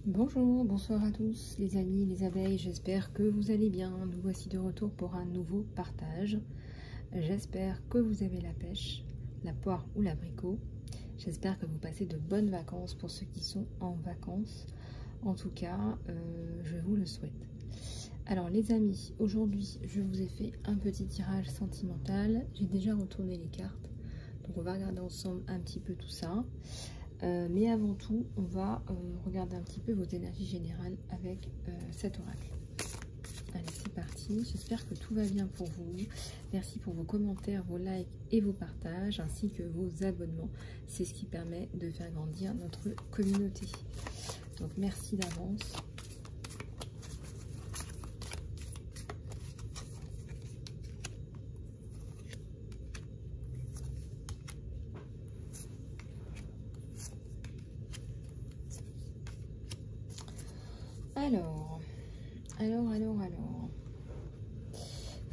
Bonjour, bonsoir à tous les amis, les abeilles, j'espère que vous allez bien. Nous voici de retour pour un nouveau partage. J'espère que vous avez la pêche, la poire ou l'abricot. J'espère que vous passez de bonnes vacances pour ceux qui sont en vacances. En tout cas, je vous le souhaite. Alors les amis, aujourd'hui je vous ai fait un petit tirage sentimental. J'ai déjà retourné les cartes, donc on va regarder ensemble un petit peu tout ça. Mais avant tout, on va regarder un petit peu vos énergies générales avec cet oracle. Allez, c'est parti. J'espère que tout va bien pour vous. Merci pour vos commentaires, vos likes et vos partages, ainsi que vos abonnements. C'est ce qui permet de faire grandir notre communauté. Donc, merci d'avance. Alors,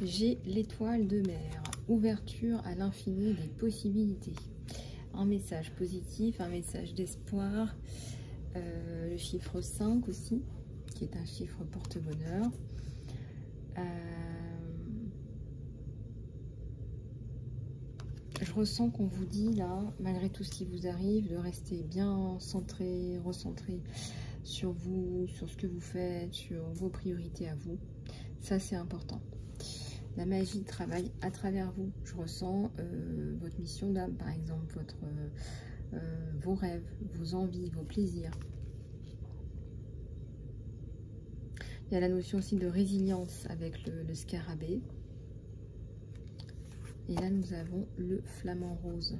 j'ai l'étoile de mer, ouverture à l'infini des possibilités. Un message positif, un message d'espoir, le chiffre 5 aussi, qui est un chiffre porte-bonheur. Je ressens qu'on vous dit là, malgré tout ce qui vous arrive, de rester bien centré, recentré sur vous, sur ce que vous faites, sur vos priorités à vous. Ça, c'est important. La magie travaille à travers vous. Je ressens votre mission d'âme, par exemple, vos rêves, vos envies, vos plaisirs. Il y a la notion aussi de résilience avec le scarabée. Et là, nous avons le flamant rose.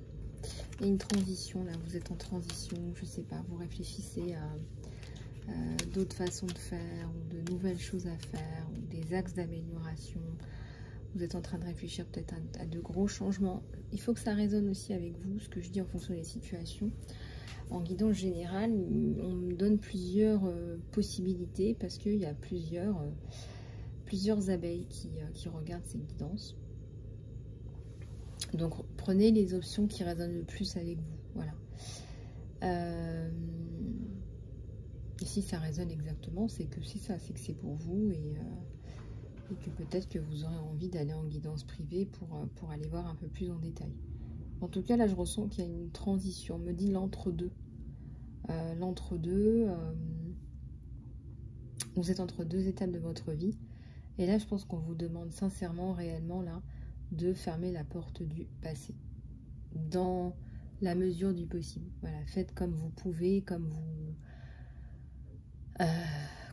Et une transition, là, vous êtes en transition, je sais pas, vous réfléchissez à d'autres façons de faire, ou de nouvelles choses à faire, ou des axes d'amélioration. Vous êtes en train de réfléchir peut-être à de gros changements. Il faut que ça résonne aussi avec vous, ce que je dis en fonction des situations. En guidance générale, on me donne plusieurs possibilités, parce qu'il y a plusieurs abeilles qui regardent ces guidances. Donc, prenez les options qui résonnent le plus avec vous. Voilà. Ici, ça résonne exactement. C'est que c'est ça, c'est que c'est pour vous. Et que peut-être que vous aurez envie d'aller en guidance privée pour aller voir un peu plus en détail. En tout cas, là, je ressens qu'il y a une transition. On me dit l'entre-deux. L'entre-deux, vous êtes entre deux étapes de votre vie. Et là, je pense qu'on vous demande sincèrement, réellement, là, de fermer la porte du passé. Dans la mesure du possible. Voilà, faites comme vous pouvez, comme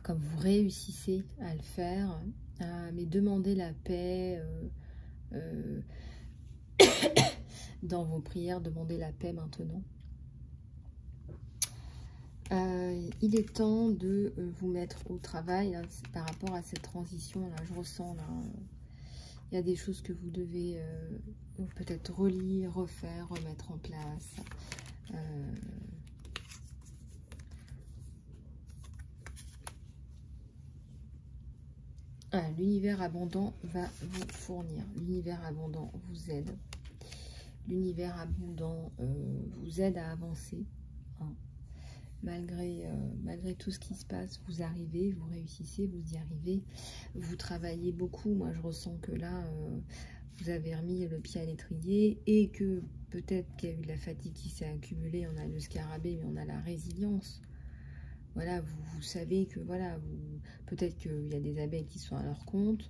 vous réussissez à le faire. Mais demandez la paix dans vos prières, demandez la paix maintenant. Il est temps de vous mettre au travail là, par rapport à cette transition là. Je ressens là, il y a des choses que vous devez peut-être relire, refaire, remettre en place. L'univers abondant va vous fournir. L'univers abondant vous aide. L'univers abondant vous aide à avancer. Hein. Malgré tout ce qui se passe, vous arrivez, vous réussissez, vous y arrivez. Vous travaillez beaucoup. Moi, je ressens que là, vous avez remis le pied à l'étrier et que peut-être qu'il y a eu de la fatigue qui s'est accumulée. On a le scarabée, mais on a la résilience. Voilà, vous savez que voilà, peut-être qu'il y a des abeilles qui sont à leur compte.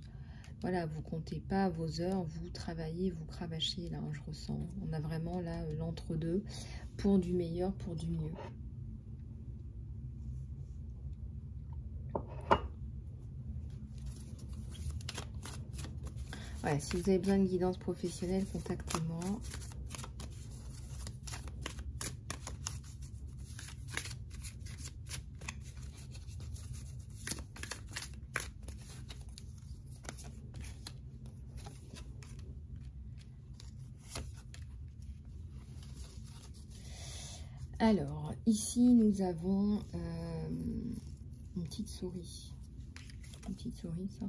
Voilà, vous comptez pas vos heures, vous travaillez, vous cravachez, là, je ressens. On a vraiment là l'entre-deux pour du meilleur, pour du mieux. Voilà, si vous avez besoin de guidance professionnelle, contactez-moi. Alors, ici, nous avons une petite souris. Une petite souris, ça.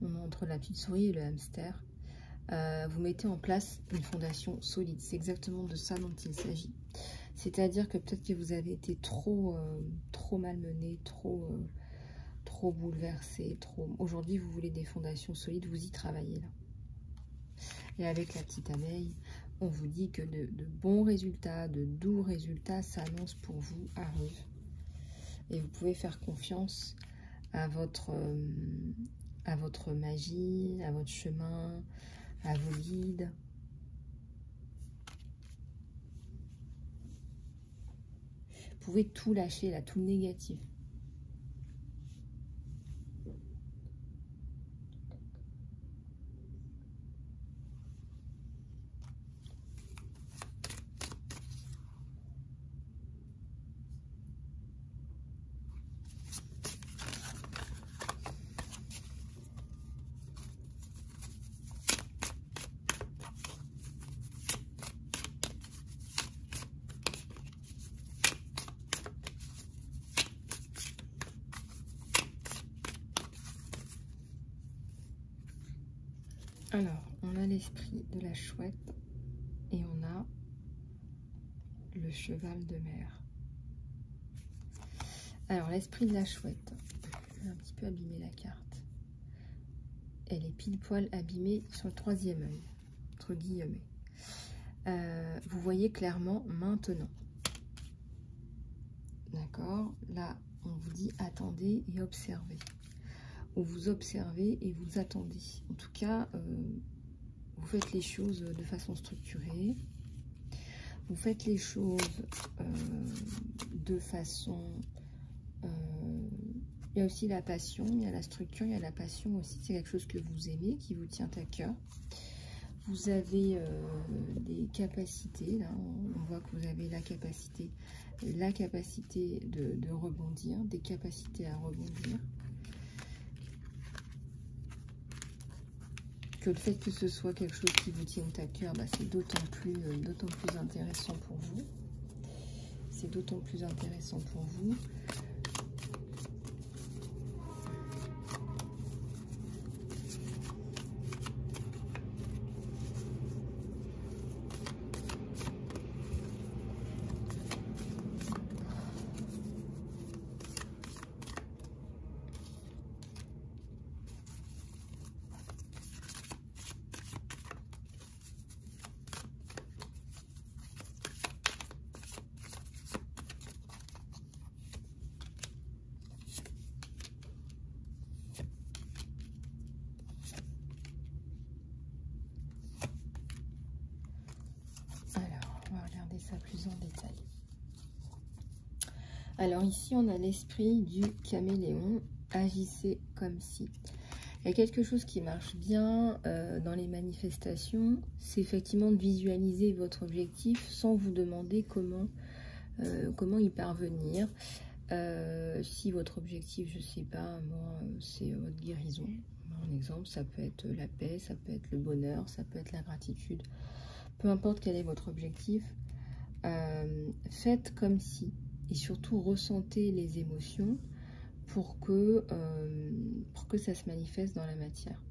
On montre la petite souris et le hamster. Vous mettez en place une fondation solide. C'est exactement de ça dont il s'agit. C'est-à-dire que peut-être que vous avez été trop malmené, trop bouleversé, Aujourd'hui, vous voulez des fondations solides, vous y travaillez là. Et avec la petite abeille, on vous dit que de bons résultats, de doux résultats s'annoncent pour vous, arrivent. Et vous pouvez faire confiance à votre magie, à votre chemin, à vos guides. Vous pouvez tout lâcher là, tout le négatif. Alors, on a l'esprit de la chouette et on a le cheval de mer. Alors, l'esprit de la chouette, je vais un petit peu abîmer la carte. Elle est pile poil abîmée sur le troisième œil, entre guillemets. Vous voyez clairement maintenant. D'accord? Là, on vous dit attendez et observez. Où vous observez et vous attendez. En tout cas, vous faites les choses de façon structurée. Vous faites les choses de façon... il y a aussi la passion, il y a la structure, il y a la passion aussi. C'est quelque chose que vous aimez, qui vous tient à cœur. Vous avez des capacités. Là, on voit que vous avez la capacité de rebondir, des capacités à rebondir. Que le fait que ce soit quelque chose qui vous tienne à cœur, bah, c'est d'autant plus intéressant pour vous. C'est d'autant plus intéressant pour vous. Ça plus en détail. Alors ici on a l'esprit du caméléon, agissez comme si. Il y a quelque chose qui marche bien dans les manifestations, c'est effectivement de visualiser votre objectif sans vous demander comment y parvenir. Si votre objectif, je sais pas, moi, c'est votre guérison, par exemple, ça peut être la paix, ça peut être le bonheur, ça peut être la gratitude, peu importe quel est votre objectif. Faites comme si, et surtout ressentez les émotions pour que ça se manifeste dans la matière.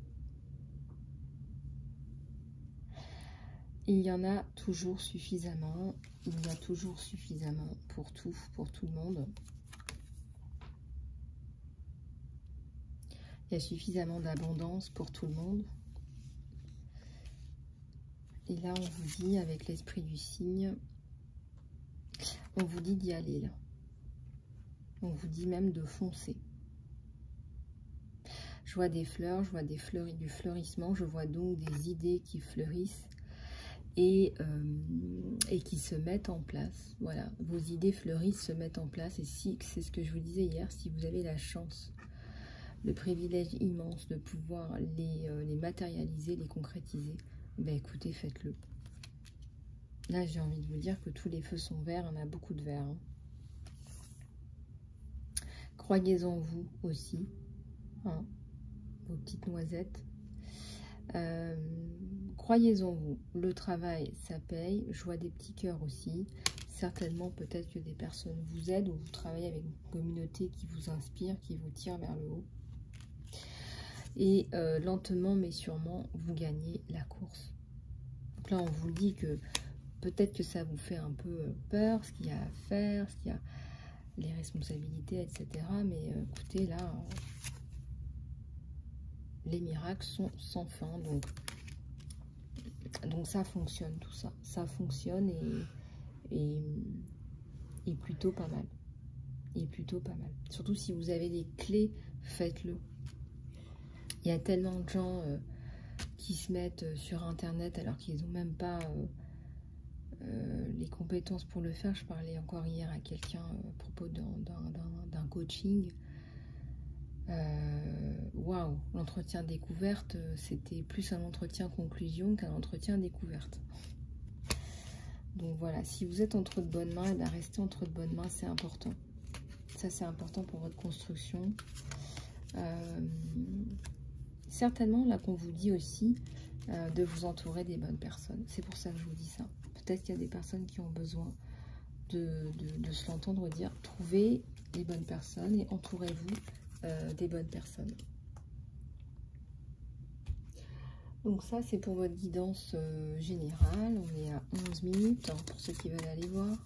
Il y en a toujours suffisamment, il y a toujours suffisamment pour tout le monde. Il y a suffisamment d'abondance pour tout le monde. Et là, on vous dit, avec l'esprit du cygne, on vous dit d'y aller là. On vous dit même de foncer. Je vois des fleurs, je vois du fleurissement, je vois donc des idées qui fleurissent et qui se mettent en place. Voilà, vos idées fleurissent, se mettent en place. Et si, c'est ce que je vous disais hier, si vous avez la chance, le privilège immense de pouvoir les matérialiser, les concrétiser, ben écoutez, faites-le. Là, j'ai envie de vous dire que tous les feux sont verts, on a beaucoup de verts. Hein. Croyez en vous aussi, hein, vos petites noisettes. Croyez en vous, le travail, ça paye. Je vois des petits cœurs aussi. Certainement, peut-être que des personnes vous aident ou vous travaillez avec une communauté qui vous inspire, qui vous tire vers le haut. Et lentement, mais sûrement, vous gagnez la course. Donc là, on vous dit que peut-être que ça vous fait un peu peur, ce qu'il y a à faire, ce qu'il y a les responsabilités, etc. Mais écoutez, là, les miracles sont sans fin. Donc ça fonctionne, tout ça. Ça fonctionne et plutôt pas mal. Et plutôt pas mal. Surtout si vous avez des clés, faites-le. Il y a tellement de gens qui se mettent sur Internet alors qu'ils n'ont même pas les compétences pour le faire. Je parlais encore hier à quelqu'un à propos d'un coaching. Waouh, l'entretien découverte, c'était plus un entretien conclusion qu'un entretien découverte. Donc voilà, si vous êtes entre de bonnes mains, et bien restez entre de bonnes mains, c'est important. Ça, c'est important pour votre construction. Certainement, là qu'on vous dit aussi de vous entourer des bonnes personnes. C'est pour ça que je vous dis ça. Peut-être qu'il y a des personnes qui ont besoin de se l'entendre dire. Trouvez les bonnes personnes et entourez-vous des bonnes personnes. Donc ça, c'est pour votre guidance générale. On est à 11 minutes, hein, pour ceux qui veulent aller voir.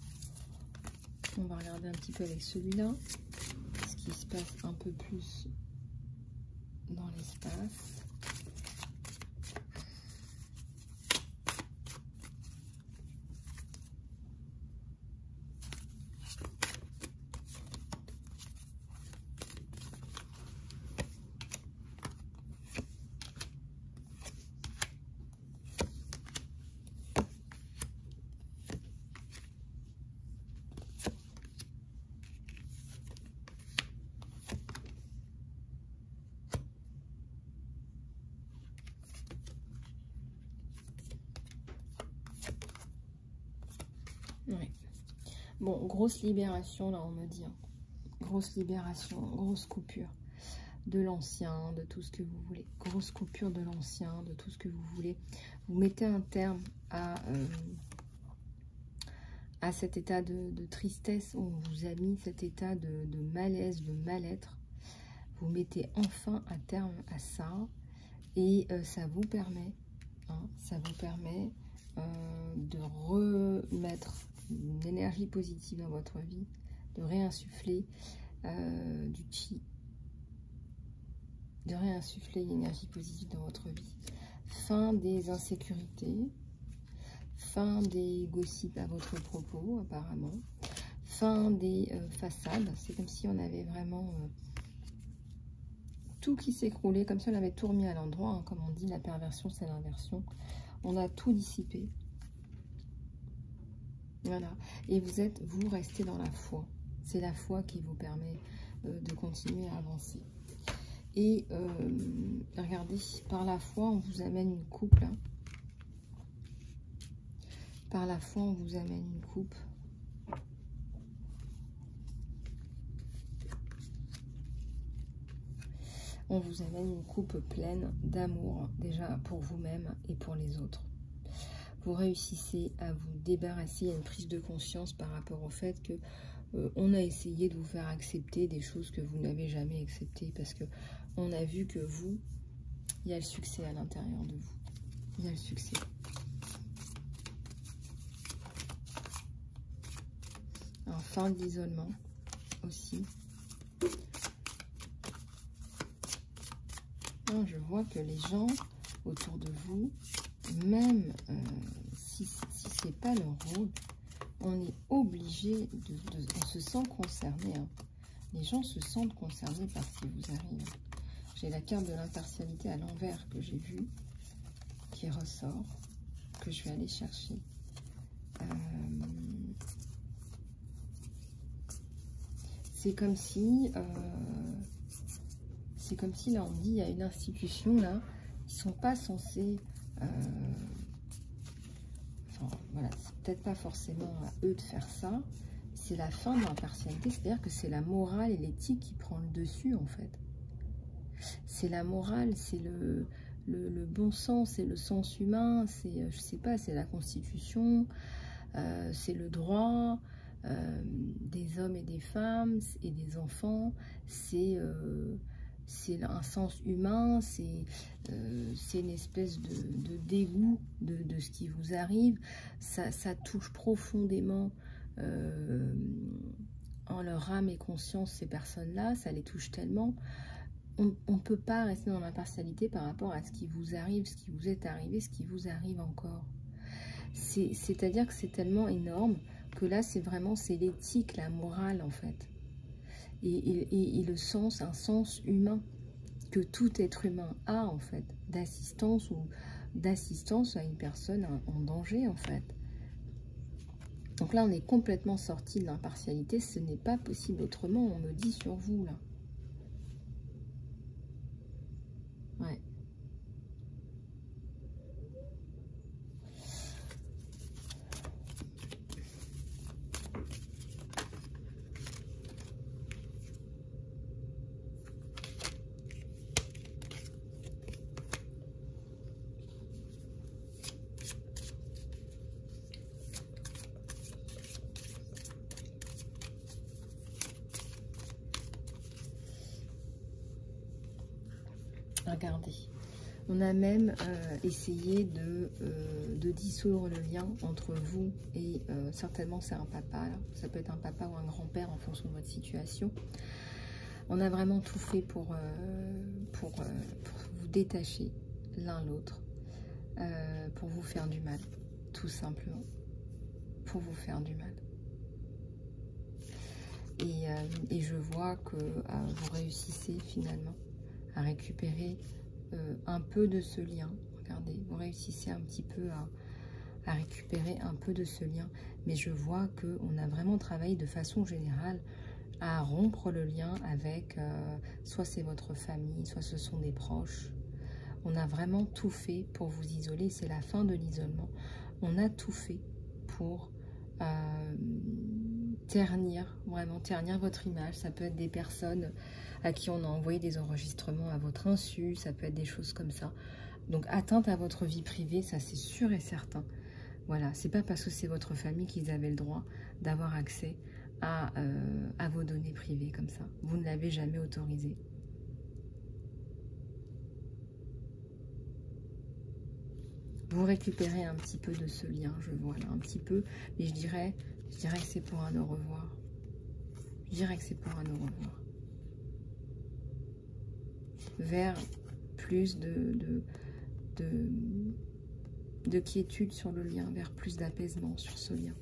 On va regarder un petit peu avec celui-là, ce qui se passe un peu plus dans l'espace. Ouais. Bon, grosse libération, là, on me dit. Hein. Grosse libération, grosse coupure de l'ancien, de tout ce que vous voulez. Grosse coupure de l'ancien, de tout ce que vous voulez. Vous mettez un terme à cet état de tristesse où on vous a mis, cet état de malaise, de mal-être. Vous mettez enfin un terme à ça. Et ça vous permet, de remettre une énergie positive dans votre vie, de réinsuffler du chi, de réinsuffler une énergie positive dans votre vie. Fin des insécurités, fin des gossips à votre propos apparemment, fin des façades. C'est comme si on avait vraiment tout qui s'écroulait, comme si on avait tout remis à l'endroit, hein. Comme on dit, la perversion c'est l'inversion. On a tout dissipé. Voilà. Et vous restez dans la foi. C'est la foi qui vous permet de continuer à avancer. Et regardez, par la foi, on vous amène une coupe. Là. Par la foi, on vous amène une coupe. On vous amène une coupe pleine d'amour, déjà pour vous-même et pour les autres. Vous réussissez à vous débarrasser, il y a une prise de conscience par rapport au fait que on a essayé de vous faire accepter des choses que vous n'avez jamais acceptées, parce que on a vu que vous, il y a le succès à l'intérieur de vous. Il y a le succès. En fin d'isolement aussi. Je vois que les gens autour de vous, même si ce n'est pas leur rôle, on est obligé on se sent concerné. Hein. Les gens se sentent concernés par ce qui vous arrive. J'ai la carte de l'impartialité à l'envers que j'ai vue, qui ressort, que je vais aller chercher. C'est comme si... c'est comme si, là, on dit, il y a une institution, là, ils ne sont pas censés... enfin, voilà, c'est peut-être pas forcément à eux de faire ça. C'est la fin de l'impartialité, c'est-à-dire que c'est la morale et l'éthique qui prend le dessus, en fait. C'est la morale, c'est le bon sens, c'est le sens humain, c'est, je sais pas, c'est la constitution, c'est le droit des hommes et des femmes et des enfants, c'est c'est un sens humain, c'est une espèce de dégoût de ce qui vous arrive. Ça touche profondément en leur âme et conscience ces personnes-là, ça les touche tellement. On ne peut pas rester dans l'impartialité par rapport à ce qui vous arrive, ce qui vous est arrivé, ce qui vous arrive encore. C'est-à-dire que c'est tellement énorme que là, c'est vraiment, c'est l'éthique, la morale en fait. Et le sens, un sens humain que tout être humain a en fait, d'assistance ou d'assistance à une personne en danger en fait. Donc là, on est complètement sorti de l'impartialité, ce n'est pas possible autrement, on me dit sur vous là. Ouais. Regardez, on a même essayé de dissoudre le lien entre vous et certainement c'est un papa, là. Ça peut être un papa ou un grand-père en fonction de votre situation. On a vraiment tout fait pour vous détacher l'un l'autre, pour vous faire du mal, tout simplement, pour vous faire du mal. Et je vois que vous réussissez finalement à récupérer un peu de ce lien. Regardez, vous réussissez un petit peu à récupérer un peu de ce lien. Mais je vois qu'on a vraiment travaillé de façon générale à rompre le lien avec, soit c'est votre famille, soit ce sont des proches. On a vraiment tout fait pour vous isoler. C'est la fin de l'isolement. On a tout fait pour ternir, vraiment ternir votre image. Ça peut être des personnes à qui on a envoyé des enregistrements à votre insu, ça peut être des choses comme ça. Donc atteinte à votre vie privée, ça c'est sûr et certain. Voilà, c'est pas parce que c'est votre famille qu'ils avaient le droit d'avoir accès à vos données privées comme ça. Vous ne l'avez jamais autorisé. Vous récupérez un petit peu de ce lien, je vois là, un petit peu, mais je dirais que c'est pour un au revoir. Je dirais que c'est pour un au revoir. Vers plus de quiétude sur le lien, vers plus d'apaisement sur ce lien.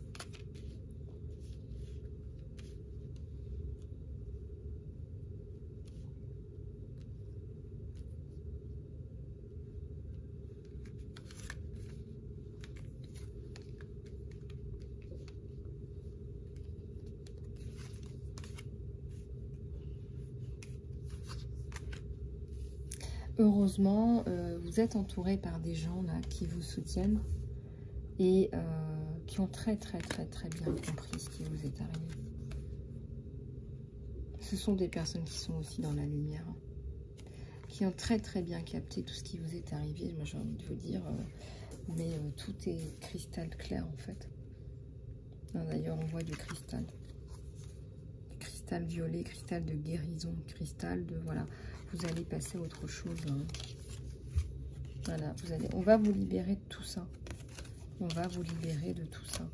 Heureusement, vous êtes entouré par des gens là qui vous soutiennent et qui ont très bien compris ce qui vous est arrivé. Ce sont des personnes qui sont aussi dans la lumière, qui ont très bien capté tout ce qui vous est arrivé. Moi j'ai envie de vous dire, mais tout est cristal clair en fait. D'ailleurs on voit du cristal violet, cristal de guérison, cristal de voilà. Vous allez passer à autre chose. Hein. Voilà, on va vous libérer de tout ça. On va vous libérer de tout ça.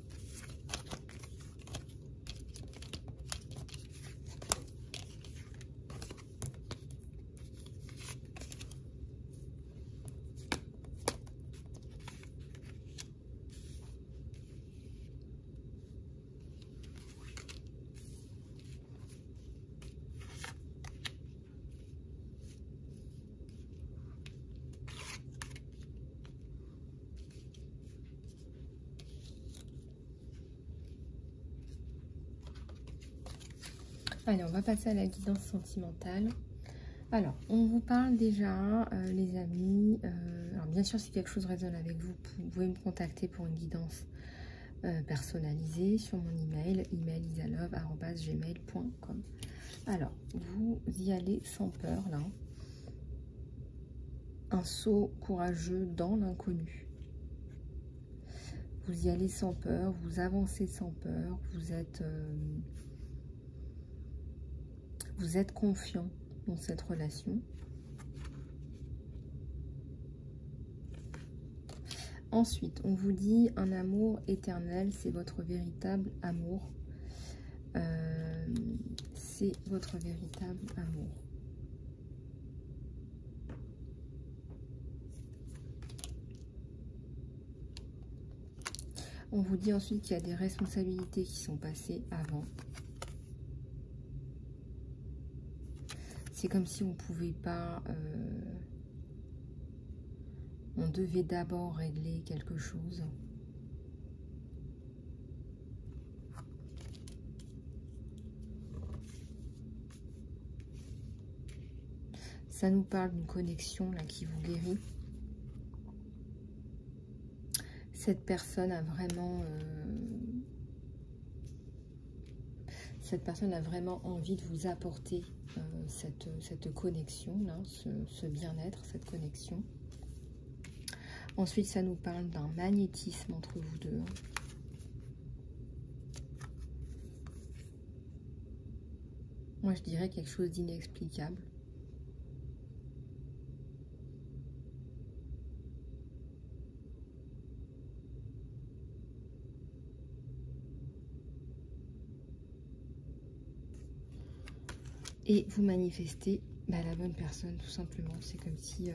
Allez, on va passer à la guidance sentimentale. Alors, on vous parle déjà, les amis. Alors, bien sûr, si quelque chose résonne avec vous, vous pouvez me contacter pour une guidance personnalisée sur mon email, emailisalove@gmail.com. Alors, vous y allez sans peur, là. Un saut courageux dans l'inconnu. Vous y allez sans peur, vous avancez sans peur, vous êtes confiant, dans cette relation. Ensuite, on vous dit un amour éternel, c'est votre véritable amour. C'est votre véritable amour. On vous dit ensuite qu'il y a des responsabilités qui sont passées avant. C'est comme si on ne pouvait pas... on devait d'abord régler quelque chose. Ça nous parle d'une connexion là qui vous guérit. Cette personne a vraiment... envie de vous apporter cette connexion là, ce bien-être, cette connexion. Ensuite, ça nous parle d'un magnétisme entre vous deux. Moi, je dirais quelque chose d'inexplicable. Et vous manifestez la bonne personne, tout simplement. C'est comme si...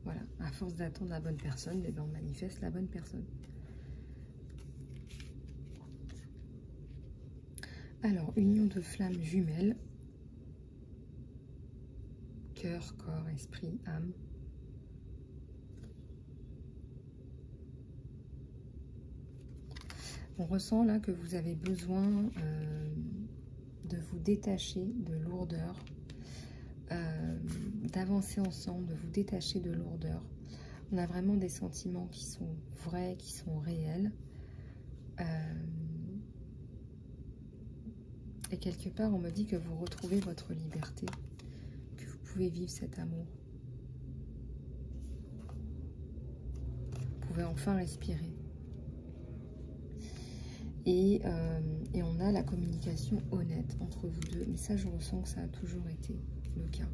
voilà, à force d'attendre la bonne personne, on manifeste la bonne personne. Alors, union de flammes jumelles. Cœur, corps, esprit, âme. On ressent là que vous avez besoin de vous détacher de lourdeur. D'avancer ensemble, de vous détacher de lourdeur. On a vraiment des sentiments qui sont vrais, qui sont réels. Et quelque part, on me dit que vous retrouvez votre liberté, que vous pouvez vivre cet amour. Vous pouvez enfin respirer. Et on a la communication honnête entre vous deux. Mais ça, je ressens que ça a toujours été le cas.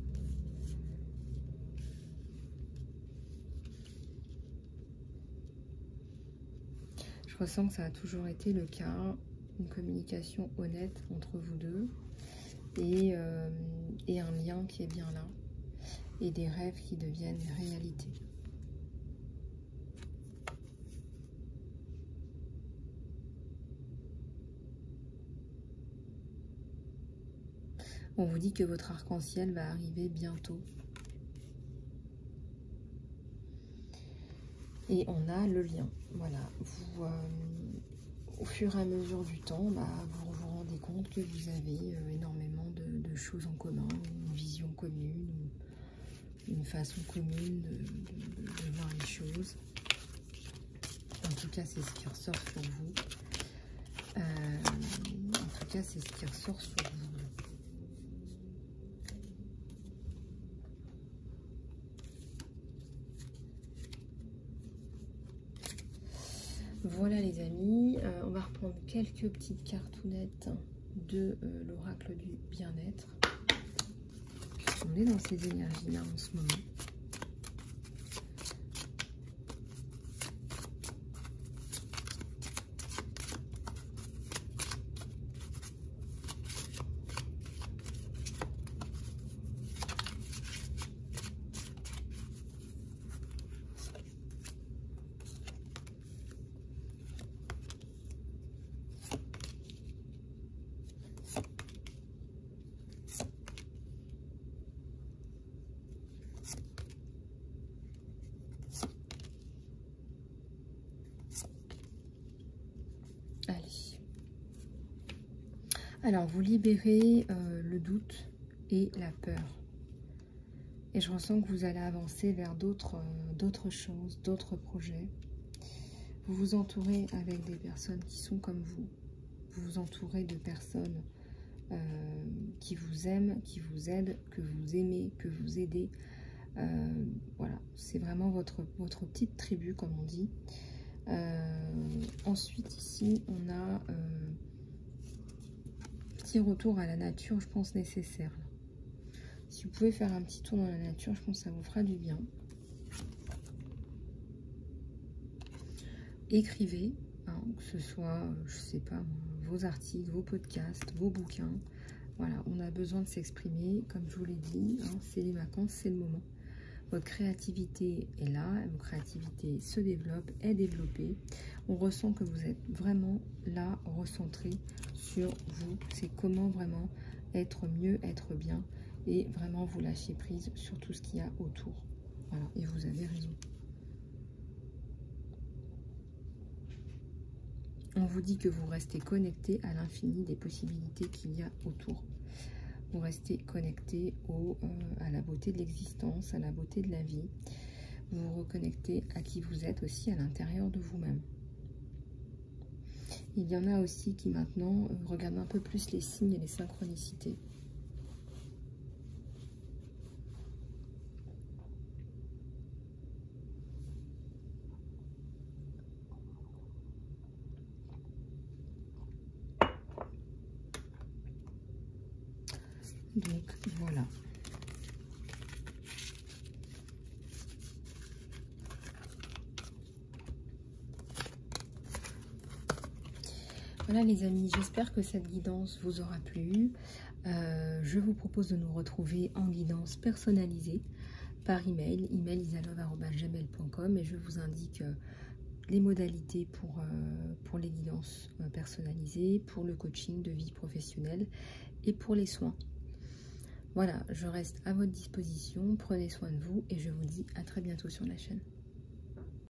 Je ressens que ça a toujours été le cas, une communication honnête entre vous deux et un lien qui est bien là et des rêves qui deviennent réalité. On vous dit que votre arc-en-ciel va arriver bientôt. Et on a le lien. Voilà. Vous, au fur et à mesure du temps, vous vous rendez compte que vous avez énormément de choses en commun, une vision commune, une façon commune de voir les choses. En tout cas, c'est ce qui ressort pour vous. En tout cas, c'est ce qui ressort sur vous. Voilà les amis, on va reprendre quelques petites cartounettes de l'oracle du bien-être. On est dans ces énergies-là en ce moment. Alors, vous libérez le doute et la peur. Et je ressens que vous allez avancer vers d'autres choses, d'autres projets. Vous vous entourez avec des personnes qui sont comme vous. Vous vous entourez de personnes qui vous aiment, qui vous aident, que vous aimez, que vous aidez. Voilà, c'est vraiment votre petite tribu, comme on dit. Ensuite, ici, on a... petit retour à la nature, je pense, nécessaire. Si Si vous pouvez faire un petit tour dans la nature, je pense que ça vous fera du bien. Écrivez, hein, que ce soit, je sais pas, vos articles, vos podcasts, vos bouquins. Voilà, on a besoin de s'exprimer, comme je vous l'ai dit, hein, c'est les vacances, c'est le moment. Votre créativité est là, votre créativité se développe, est développée. On ressent que vous êtes vraiment là, recentré sur vous. C'est comment vraiment être mieux, être bien et vraiment vous lâcher prise sur tout ce qu'il y a autour. Voilà, et vous avez raison. On vous dit que vous restez connecté à l'infini des possibilités qu'il y a autour. Vous restez connecté à la beauté de l'existence, à la beauté de la vie. Vous vous reconnectez à qui vous êtes aussi à l'intérieur de vous-même. Il y en a aussi qui maintenant regardent un peu plus les signes et les synchronicités. Donc voilà. Voilà les amis, j'espère que cette guidance vous aura plu. Je vous propose de nous retrouver en guidance personnalisée par email, isalove@gmail.com, et je vous indique les modalités pour les guidances personnalisées, pour le coaching de vie professionnelle et pour les soins. Voilà, je reste à votre disposition, prenez soin de vous et je vous dis à très bientôt sur la chaîne.